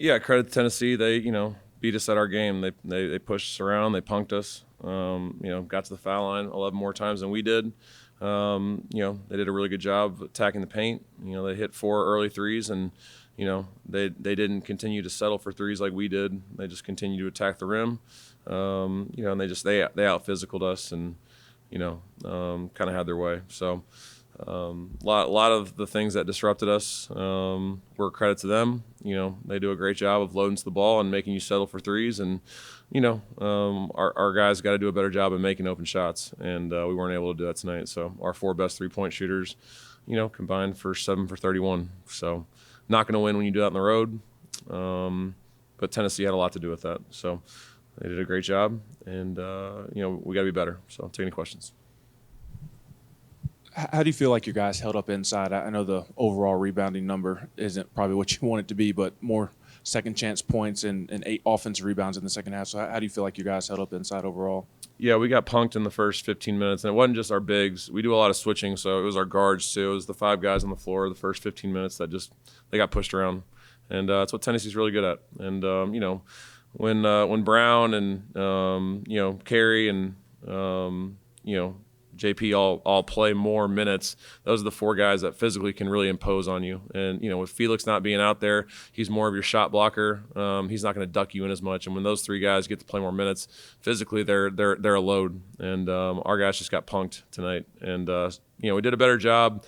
Yeah, credit to Tennessee. They, beat us at our game. They pushed us around. They punked us. Got to the foul line 11 more times than we did. They did a really good job attacking the paint. They hit 4 early threes, and they didn't continue to settle for threes like we did. They just continued to attack the rim. And they out physicaled us, and kind of had their way. So. A lot of the things that disrupted us were a credit to them. They do a great job of loading to the ball and making you settle for threes. And, our guys got to do a better job of making open shots. And we weren't able to do that tonight. So our 4 best three-point shooters, combined for 7 for 31. So not going to win when you do that on the road. But Tennessee had a lot to do with that. So they did a great job. And, we got to be better. So I'll take any questions. How do you feel like your guys held up inside? I know the overall rebounding number isn't probably what you want it to be, but more second chance points and 8 offensive rebounds in the second half. So how do you feel like your guys held up inside overall? Yeah, we got punked in the first 15 minutes, and it wasn't just our bigs. We do a lot of switching, so it was our guards too. It was the 5 guys on the floor the first 15 minutes that they got pushed around, and that's what Tennessee's really good at. And when Brown and Carey and JP all play more minutes, those are the 4 guys that physically can really impose on you. And, with Felix not being out there, he's more of your shot blocker. He's not going to duck you in as much. And when those 3 guys get to play more minutes, physically they're a load. And our guys just got punked tonight. And, we did a better job,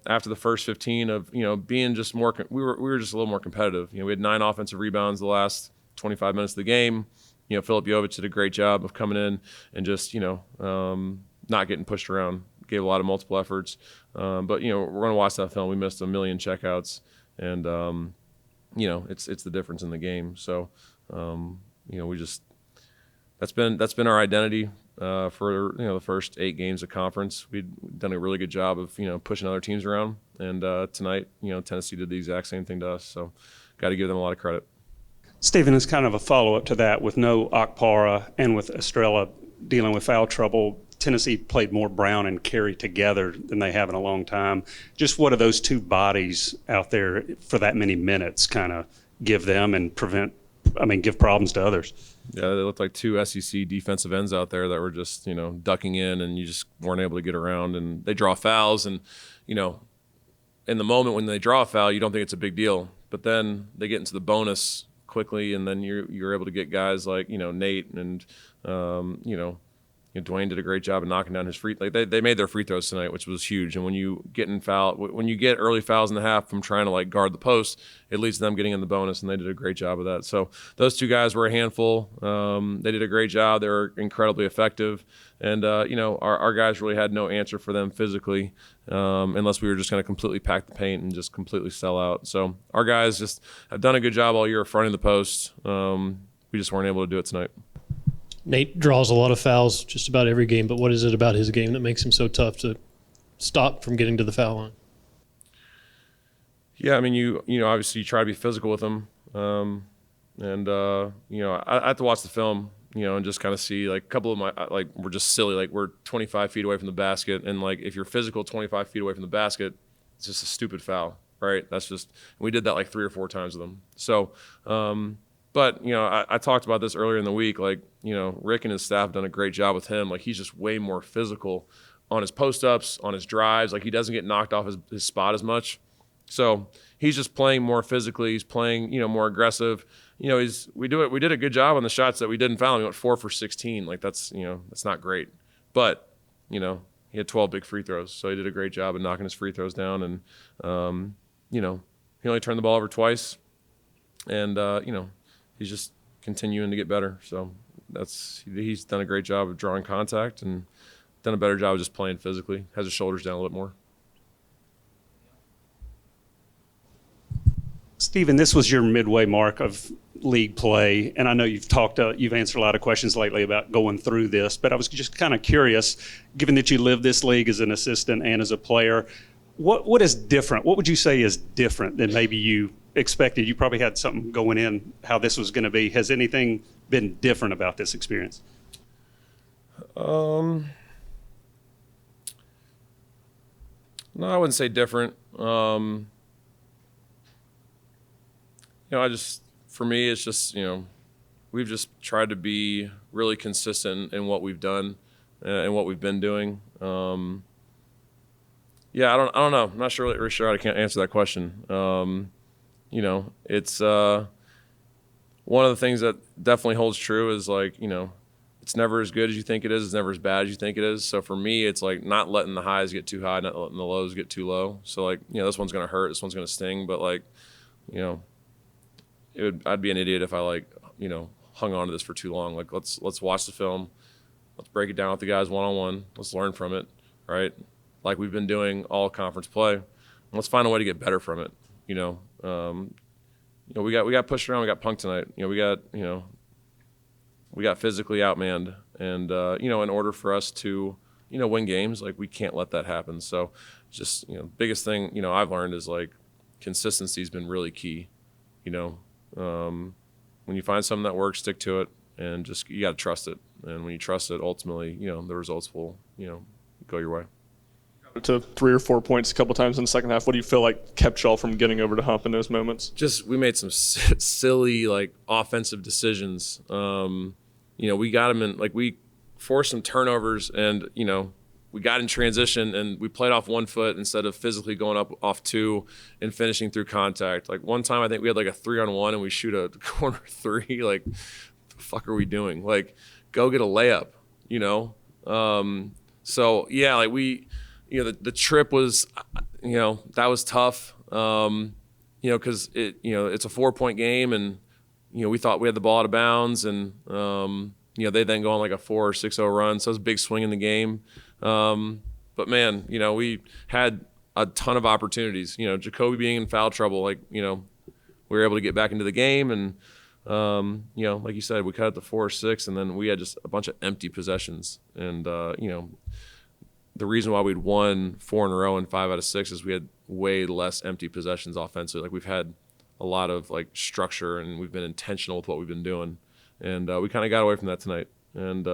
after the first 15 of, being just more – we were just a little more competitive. We had 9 offensive rebounds the last 25 minutes of the game. Filip Jovic did a great job of coming in and just, not getting pushed around. Gave a lot of multiple efforts. But, we're going to watch that film. We missed a million checkouts. And, it's the difference in the game. So, that's been our identity for, the first 8 games of conference. We'd done a really good job of, pushing other teams around. And tonight, Tennessee did the exact same thing to us. So got to give them a lot of credit. Stephen, is kind of a follow-up to that. With no Okpara and with Estrella dealing with foul trouble, Tennessee played more Brown and Carey together than they have in a long time. Just what do those 2 bodies out there for that many minutes kind of give them and give problems to others? Yeah, they looked like 2 SEC defensive ends out there that were just, ducking in, and you just weren't able to get around. And they draw fouls, and, in the moment when they draw a foul, you don't think it's a big deal. But then they get into the bonus quickly, and then you're able to get guys like, Nate and, Dwayne did a great job of knocking down his free. Like they made their free throws tonight, which was huge. And when you get early fouls in the half from trying to guard the post, it leads to them getting in the bonus, and they did a great job of that. So those 2 guys were a handful. They did a great job. They were incredibly effective, and our guys really had no answer for them physically, unless we were just going to completely pack the paint and just completely sell out. So our guys just have done a good job all year of fronting the post. We just weren't able to do it tonight. Nate draws a lot of fouls just about every game, but what is it about his game that makes him so tough to stop from getting to the foul line? Yeah, you obviously you try to be physical with him, I have to watch the film, and just kind of see a couple of my we're just silly, we're 25 feet away from the basket, and if you're physical 25 feet away from the basket, it's just a stupid foul, right? That's just we did that 3 or 4 times with them. So. But, I talked about this earlier in the week, Rick and his staff have done a great job with him. He's just way more physical on his post-ups, on his drives. He doesn't get knocked off his spot as much. So he's just playing more physically. He's playing, more aggressive. We did a good job on the shots that we didn't foul. We went 4 for 16. That's not great. But, he had 12 big free throws. So he did a great job of knocking his free throws down. And, he only turned the ball over twice. And, he's just continuing to get better. So he's done a great job of drawing contact and done a better job of just playing physically. Has his shoulders down a little bit more. Stephen, this was your midway mark of league play, and I know you've answered a lot of questions lately about going through this, but I was just kind of curious, given that you lived this league as an assistant and as a player, what is different? What would you say is different than maybe you expected? You probably had something going in how this was going to be. Has anything been different about this experience? No, I wouldn't say different. I just for me, it's just, we've just tried to be really consistent in what we've done and what we've been doing. Yeah, I don't know. I'm not really sure how to answer that question. It's one of the things that definitely holds true is like, it's never as good as you think it is. It's never as bad as you think it is. So for me, it's like not letting the highs get too high, not letting the lows get too low. So like, this one's going to hurt. This one's going to sting. But like, I'd be an idiot if I like, hung on to this for too long. Like let's watch the film. Let's break it down with the guys one-on-one. Let's learn from it, right? Like we've been doing all conference play. And let's find a way to get better from it. We got pushed around. We got punked tonight. We got physically outmanned. And, in order for us to, win games, like we can't let that happen. So just, biggest thing, I've learned is like consistency has been really key. When you find something that works, stick to it and just, you got to trust it. And when you trust it, ultimately, the results will, go your way. To 3 or 4 points a couple times in the second half. What do you feel like kept y'all from getting over the hump in those moments? Just we made some silly like offensive decisions. We got them in, like we forced some turnovers and we got in transition and we played off 1 foot instead of physically going up off 2 and finishing through contact. Like one time I think we had like a 3-on-1 and we shoot a corner 3. Like the fuck are we doing? Like go get a layup, So yeah, like we. The trip was, that was tough, because it's a 4-point game and, we thought we had the ball out of bounds and, they then go on like a 4 or 6-0 run. So it was a big swing in the game. But man, we had a ton of opportunities, Jacoby being in foul trouble, like, we were able to get back into the game and, like you said, we cut it to 4 or 6 and then we had just a bunch of empty possessions and, the reason why we'd won 4 in a row and 5 out of 6 is we had way less empty possessions offensively. Like we've had a lot of like structure and we've been intentional with what we've been doing. And we kind of got away from that tonight. And,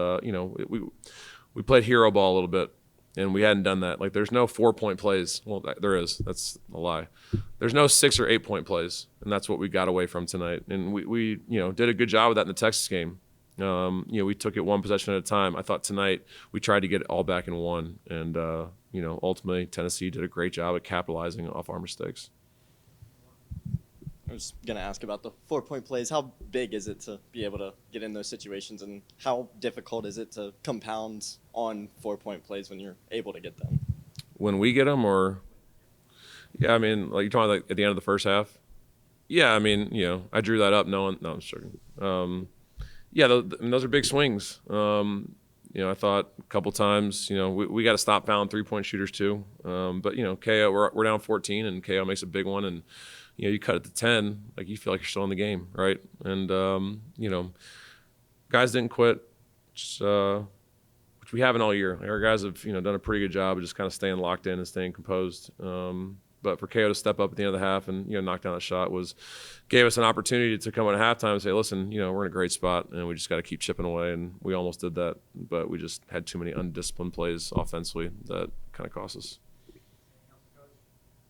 we played hero ball a little bit and we hadn't done that. Like there's no 4-point plays. Well, there is. That's a lie. There's no 6 or 8-point plays. And that's what we got away from tonight. And we did a good job of that in the Texas game. We took it 1 possession at a time. I thought tonight we tried to get it all back in 1. And, ultimately Tennessee did a great job at capitalizing off our mistakes. I was going to ask about the 4-point plays. How big is it to be able to get in those situations and how difficult is it to compound on 4-point plays when you're able to get them? When we get them or, yeah, I mean, like you're talking like at the end of the first half? Yeah, I mean, I drew that up knowing, no, I'm just joking. Yeah, those are big swings. I thought a couple times, we got to stop fouling 3-point shooters too. But KO, we're down 14, and KO makes a big one, and you cut it to 10, like you feel like you're still in the game, right? And guys didn't quit, which we haven't all year. Like our guys have done a pretty good job of just kind of staying locked in and staying composed. But for KO to step up at the end of the half and knock down that shot gave us an opportunity to come in at halftime and say, listen, we're in a great spot and we just got to keep chipping away. And we almost did that, but we just had too many undisciplined plays offensively that kind of cost us.